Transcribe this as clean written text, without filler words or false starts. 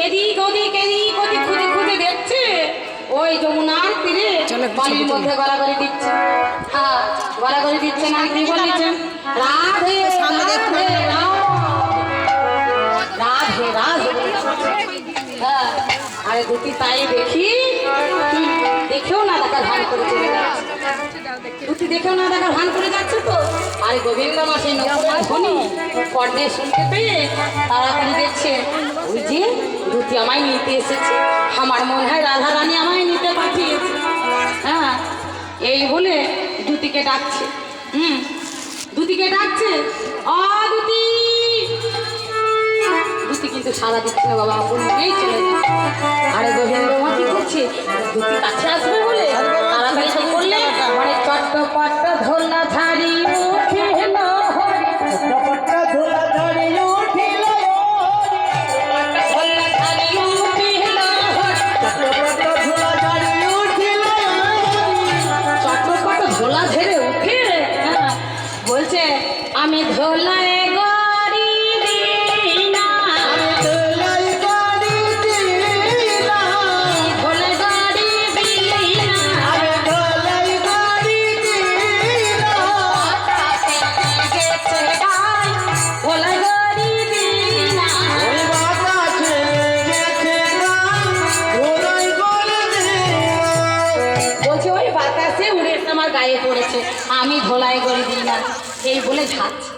এদিক ওদিক এদিক ওদিক খুঁজে খুঁজে দেখছে ওই যমুনার তীরে বালির মধ্যে গলাগলি দিচ্ছে। হ্যাঁ, গলাগলি দিচ্ছে না কি বলেছেন? রাধে রাধে রাধে রাধে। হ্যাঁ, আরে দুটি তাই দেখি, দেখেও না দেখা ধান করে চলে যাচ্ছে। দুটি দেখেও না দেখা ধান করে যাচ্ছে তো। আরে গোবিন্দ মাসে ধ্বনি কর্ণে শুনতে পেয়ে তাড়াতাড়ি দেখছে ওই যে দুটি আমায় নিতে এসেছে। আমার মনে হয় রাধা রানী আমায় নিতে পাঠিয়েছে। হ্যাঁ, এই বলে দুটিকে ডাকছে। দুটিকে ডাকছে, দুটি। দুটি কিন্তু সারা দিচ্ছে না বাবা, বললেই চলে যাচ্ছে। আরে গোবিন্দ মা কি করছে? দুটি কাছে আসবে বলে তাড়াতাড়ি কি করলে মানে চট্টপট ধোলা ঝাড়ি উঠিল চট্টপট ধোলা ঝাড়ি উঠিল ধোলা ঝাড়ি উঠিল চট্টপট ধোলা ঝাড়ি উঠিল চট্টপট ধোলা ঝেড়ে উঠে বলছে আমি ধোলায় গায়ে পড়েছে, আমি ধোলাই করে দিই না, এই বলে যাচ্ছে।